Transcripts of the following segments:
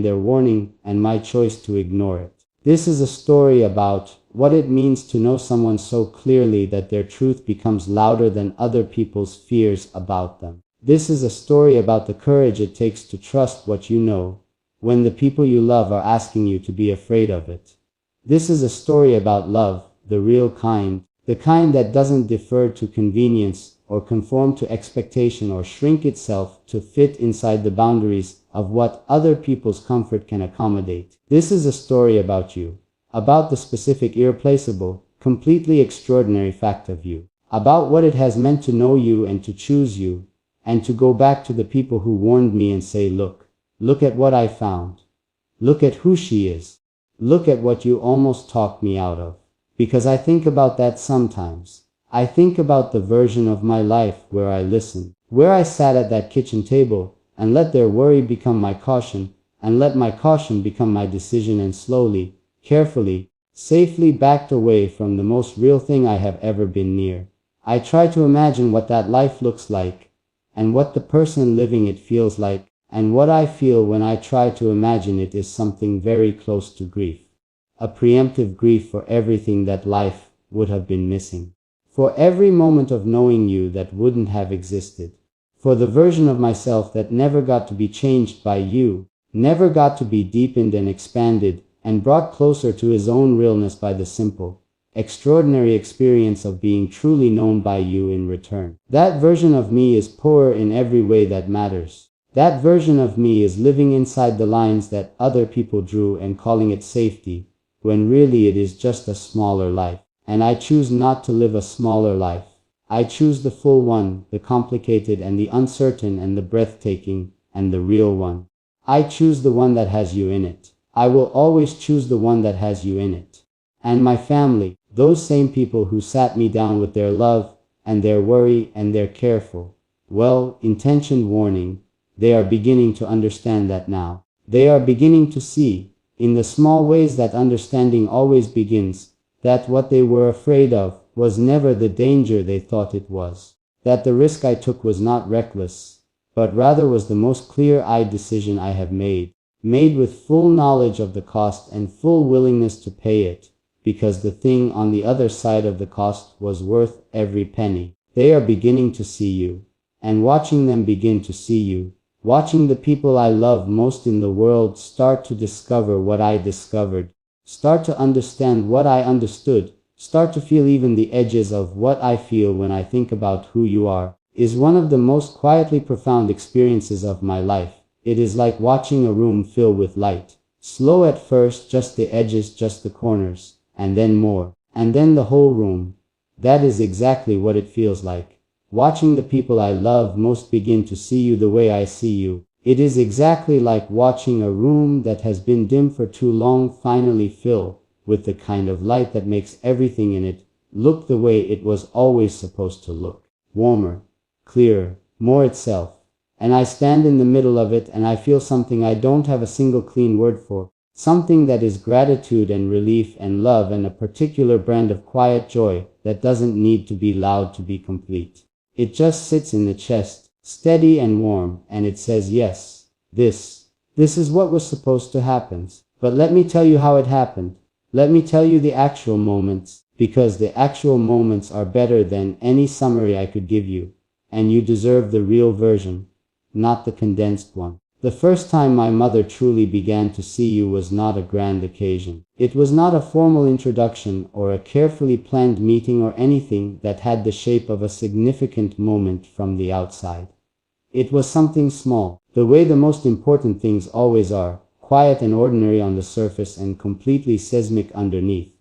their warning and my choice to ignore it. This is a story about what it means to know someone so clearly that their truth becomes louder than other people's fears about them. This is a story about the courage it takes to trust what you know, when the people you love are asking you to be afraid of it. This is a story about love, the real kind, the kind that doesn't defer to convenience or conform to expectation or shrink itself to fit inside the boundaries of what other people's comfort can accommodate. This is a story about you, about the specific, irreplaceable, completely extraordinary fact of you, about what it has meant to know you and to choose you, and to go back to the people who warned me and say, look at what I found. Look at who she is. Look at what you almost talked me out of. Because I think about that sometimes. I think about the version of my life where I listened, where I sat at that kitchen table and let their worry become my caution, and let my caution become my decision, and slowly, carefully, safely backed away from the most real thing I have ever been near. I try to imagine what that life looks like, and what the person living it feels like, and what I feel when I try to imagine it is something very close to grief. A preemptive grief for everything that life would have been missing. For every moment of knowing you that wouldn't have existed. For the version of myself that never got to be changed by you, never got to be deepened and expanded, and brought closer to his own realness by the simple, extraordinary experience of being truly known by you in return. That version of me is poorer in every way that matters. That version of me is living inside the lines that other people drew and calling it safety, when really it is just a smaller life. And I choose not to live a smaller life. I choose the full one, the complicated and the uncertain and the breathtaking and the real one. I choose the one that has you in it. I will always choose the one that has you in it. And my family, those same people who sat me down with their love and their worry and their careful, well-intentioned warning, they are beginning to understand that now. They are beginning to see, in the small ways that understanding always begins, that what they were afraid of was never the danger they thought it was. That the risk I took was not reckless, but rather was the most clear-eyed decision I have made with full knowledge of the cost and full willingness to pay it, because the thing on the other side of the cost was worth every penny. They are beginning to see you, and watching them begin to see you, watching the people I love most in the world start to discover what I discovered, start to understand what I understood, start to feel even the edges of what I feel when I think about who you are, is one of the most quietly profound experiences of my life. It is like watching a room fill with light. Slow at first, just the edges, just the corners, and then more, and then the whole room. That is exactly what it feels like. Watching the people I love most begin to see you the way I see you. It is exactly like watching a room that has been dim for too long finally fill with the kind of light that makes everything in it look the way it was always supposed to look. Warmer, clearer, more itself. And I stand in the middle of it and I feel something I don't have a single clean word for. Something that is gratitude and relief and love and a particular brand of quiet joy that doesn't need to be loud to be complete. It just sits in the chest, steady and warm, and it says yes. This is what was supposed to happen. But let me tell you how it happened. Let me tell you the actual moments, because the actual moments are better than any summary I could give you. And you deserve the real version, not the condensed one. The first time my mother truly began to see you was not a grand occasion. It was not a formal introduction or a carefully planned meeting or anything that had the shape of a significant moment from the outside. It was something small, the way the most important things always are, quiet and ordinary on the surface and completely seismic underneath.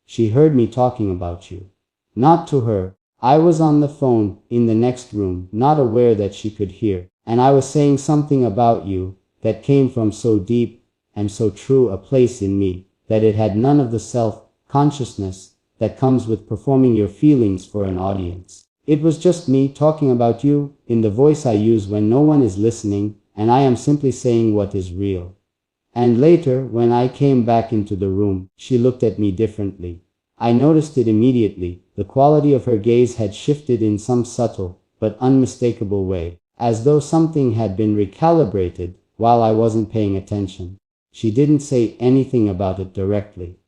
She heard me talking about you. Not to her. I was on the phone, in the next room, not aware that she could hear. And I was saying something about you that came from so deep and so true a place in me that it had none of the self-consciousness that comes with performing your feelings for an audience. It was just me talking about you in the voice I use when no one is listening, and I am simply saying what is real. And later, when I came back into the room, she looked at me differently. I noticed it immediately. The quality of her gaze had shifted in some subtle but unmistakable way, as though something had been recalibrated while I wasn't paying attention. She didn't say anything about it directly.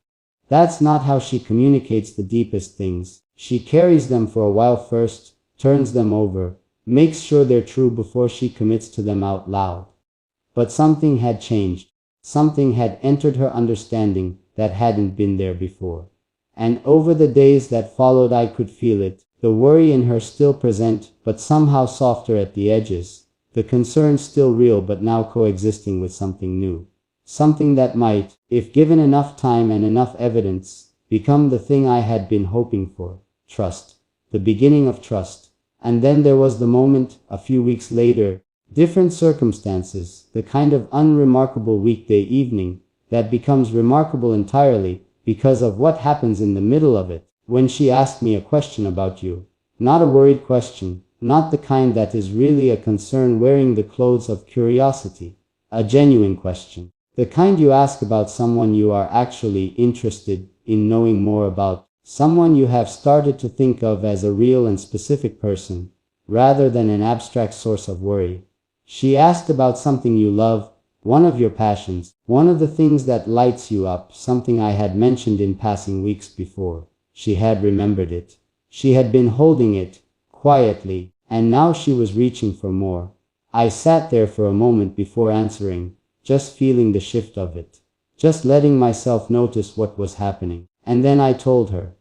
That's not how she communicates the deepest things. She carries them for a while first, turns them over, makes sure they're true before she commits to them out loud. But something had changed. Something had entered her understanding that hadn't been there before. And over the days that followed I could feel it, the worry in her still present, but somehow softer at the edges, the concern still real but now coexisting with something new. Something that might, if given enough time and enough evidence, become the thing I had been hoping for. Trust. The beginning of trust. And then there was the moment, a few weeks later, different circumstances, the kind of unremarkable weekday evening that becomes remarkable entirely because of what happens in the middle of it, when she asked me a question about you. Not a worried question, not the kind that is really a concern wearing the clothes of curiosity. A genuine question. The kind you ask about someone you are actually interested in knowing more about, someone you have started to think of as a real and specific person, rather than an abstract source of worry. She asked about something you love, one of your passions, one of the things that lights you up, something I had mentioned in passing weeks before. She had remembered it. She had been holding it, quietly, and now she was reaching for more. I sat there for a moment before answering, just feeling the shift of it, just letting myself notice what was happening. And then I told her.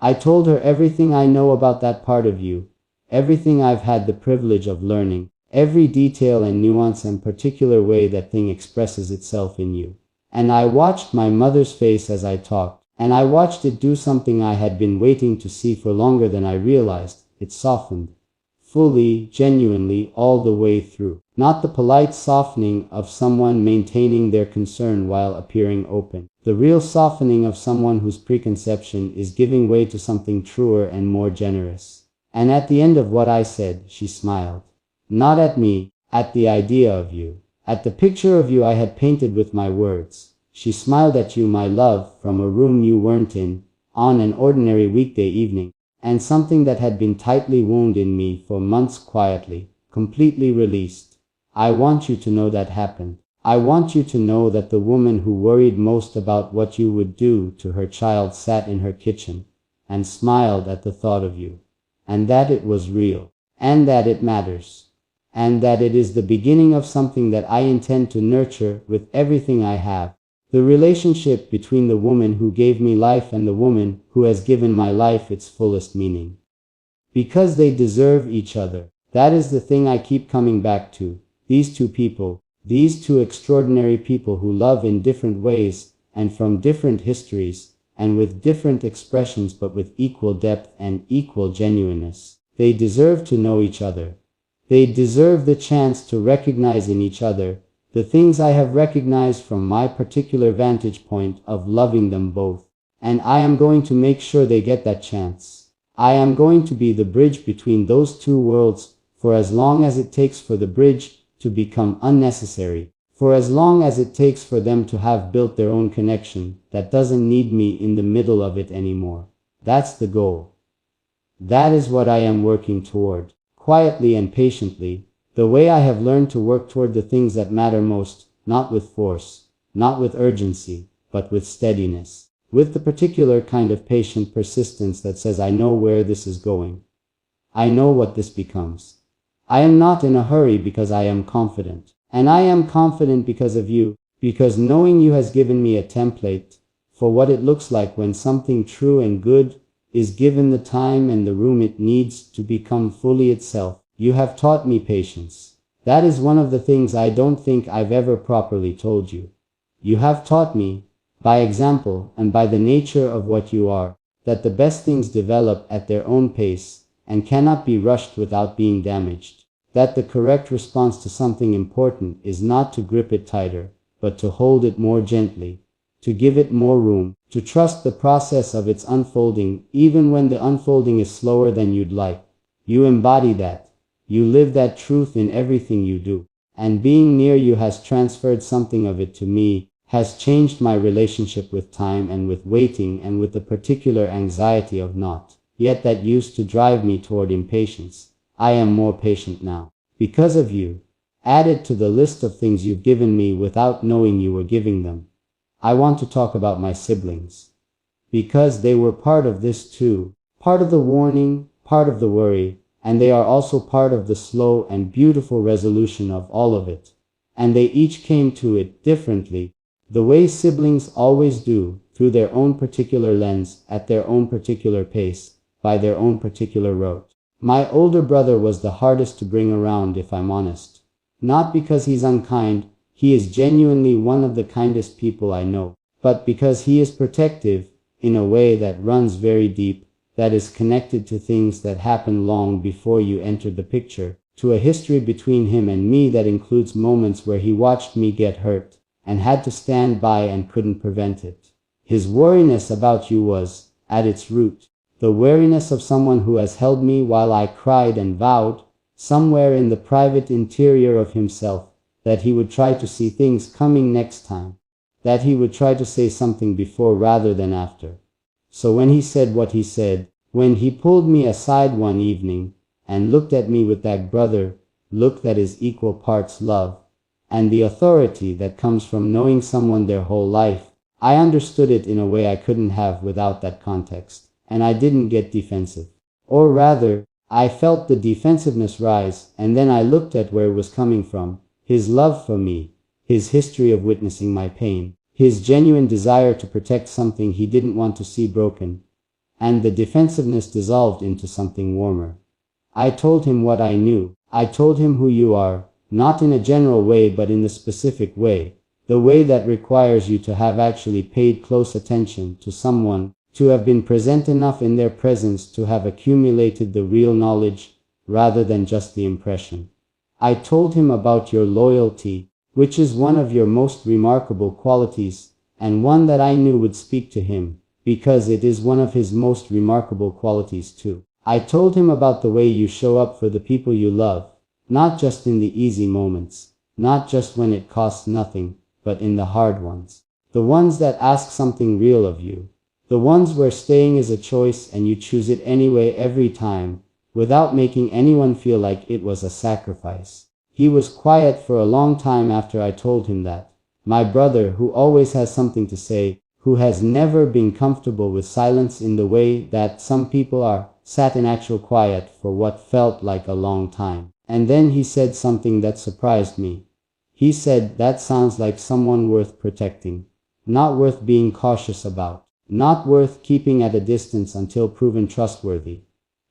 I told her everything I know about that part of you, everything I've had the privilege of learning, every detail and nuance and particular way that thing expresses itself in you. And I watched my mother's face as I talked, and I watched it do something I had been waiting to see for longer than I realized. It softened. Fully, genuinely, all the way through. Not the polite softening of someone maintaining their concern while appearing open. The real softening of someone whose preconception is giving way to something truer and more generous. And at the end of what I said, she smiled. Not at me, at the idea of you. At the picture of you I had painted with my words. She smiled at you, my love, from a room you weren't in, on an ordinary weekday evening. And something that had been tightly wounded in me for months quietly, completely released. I want you to know that happened. I want you to know that the woman who worried most about what you would do to her child sat in her kitchen and smiled at the thought of you. And that it was real. And that it matters. And that it is the beginning of something that I intend to nurture with everything I have. The relationship between the woman who gave me life and the woman who has given my life its fullest meaning. Because they deserve each other. That is the thing I keep coming back to. These two people, these two extraordinary people who love in different ways, and from different histories, and with different expressions but with equal depth and equal genuineness. They deserve to know each other. They deserve the chance to recognize in each other the things I have recognized from my particular vantage point of loving them both. And I am going to make sure they get that chance. I am going to be the bridge between those two worlds for as long as it takes for the bridge to become unnecessary. For as long as it takes for them to have built their own connection that doesn't need me in the middle of it anymore. That's the goal. That is what I am working toward, quietly and patiently. The way I have learned to work toward the things that matter most, not with force, not with urgency, but with steadiness. With the particular kind of patient persistence that says I know where this is going. I know what this becomes. I am not in a hurry because I am confident. And I am confident because of you, because knowing you has given me a template for what it looks like when something true and good is given the time and the room it needs to become fully itself. You have taught me patience. That is one of the things I don't think I've ever properly told you. You have taught me, by example and by the nature of what you are, that the best things develop at their own pace and cannot be rushed without being damaged. That the correct response to something important is not to grip it tighter, but to hold it more gently, to give it more room, to trust the process of its unfolding even when the unfolding is slower than you'd like. You embody that. You live that truth in everything you do. And being near you has transferred something of it to me, has changed my relationship with time and with waiting and with the particular anxiety of not. Yet that used to drive me toward impatience. I am more patient now. Because of you. added to the list of things you've given me without knowing you were giving them. I want to talk about my siblings. Because they were part of this too. Part of the warning, part of the worry, and they are also part of the slow and beautiful resolution of all of it. And they each came to it differently, the way siblings always do, through their own particular lens, at their own particular pace, by their own particular route. My older brother was the hardest to bring around, if I'm honest. Not because he's unkind, he is genuinely one of the kindest people I know, but because he is protective, in a way that runs very deep, that is connected to things that happened long before you entered the picture, to a history between him and me that includes moments where he watched me get hurt, and had to stand by and couldn't prevent it. His wariness about you was, at its root, the wariness of someone who has held me while I cried and vowed, somewhere in the private interior of himself, that he would try to see things coming next time, that he would try to say something before rather than after. So when he said what he said, when he pulled me aside one evening, and looked at me with that brother look that is equal parts love, and the authority that comes from knowing someone their whole life, I understood it in a way I couldn't have without that context, and I didn't get defensive. Or rather, I felt the defensiveness rise, and then I looked at where it was coming from, his love for me, his history of witnessing my pain, his genuine desire to protect something he didn't want to see broken, and the defensiveness dissolved into something warmer. I told him what I knew. I told him who you are, not in a general way but in the specific way, the way that requires you to have actually paid close attention to someone, to have been present enough in their presence to have accumulated the real knowledge, rather than just the impression. I told him about your loyalty, which is one of your most remarkable qualities, and one that I knew would speak to him, because it is one of his most remarkable qualities too. I told him about the way you show up for the people you love, not just in the easy moments, not just when it costs nothing, but in the hard ones. The ones that ask something real of you. The ones where staying is a choice and you choose it anyway every time, without making anyone feel like it was a sacrifice. He was quiet for a long time after I told him that. My brother, who always has something to say, who has never been comfortable with silence in the way that some people are, sat in actual quiet for what felt like a long time. And then he said something that surprised me. He said, "That sounds like someone worth protecting. Not worth being cautious about. Not worth keeping at a distance until proven trustworthy.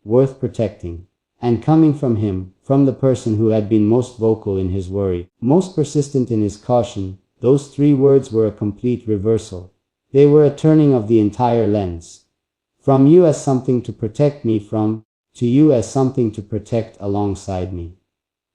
Worth protecting." And coming from him, from the person who had been most vocal in his worry, most persistent in his caution, those three words were a complete reversal. They were a turning of the entire lens. From you as something to protect me from, to you as something to protect alongside me.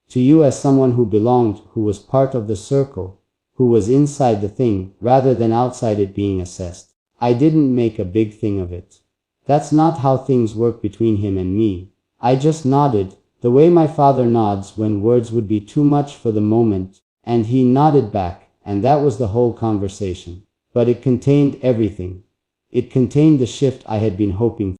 To you as someone who belonged, who was part of the circle, who was inside the thing, rather than outside it being assessed. I didn't make a big thing of it. That's not how things work between him and me. I just nodded, the way my father nods when words would be too much for the moment, and he nodded back, and that was the whole conversation. But it contained everything. It contained the shift I had been hoping for.